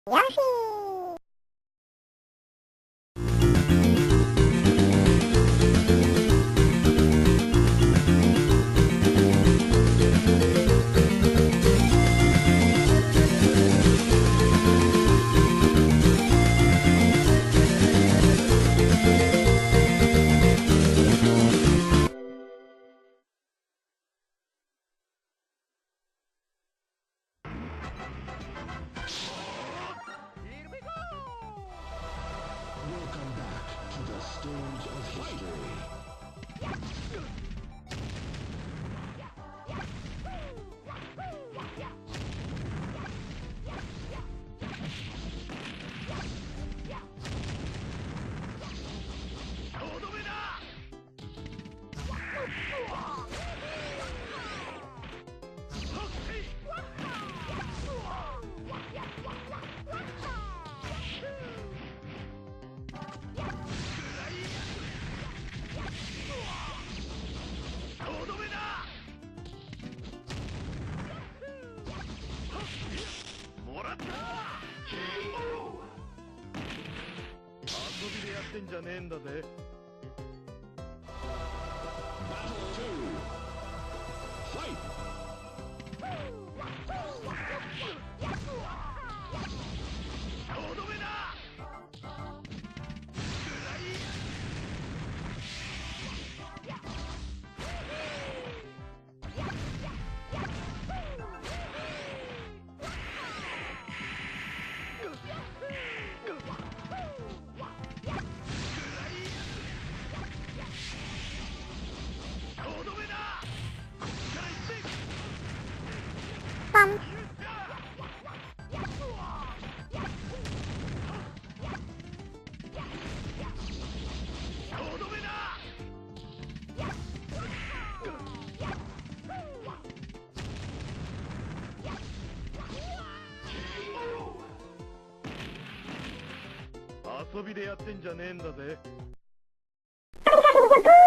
ヤッヒー。Welcome back to the stage of history. 遊びでやってんじゃねえんだぜ。Battle 2. Fight! とどめだ。パン。遊びでやってんじゃねえんだぜ。ガリガリガリ。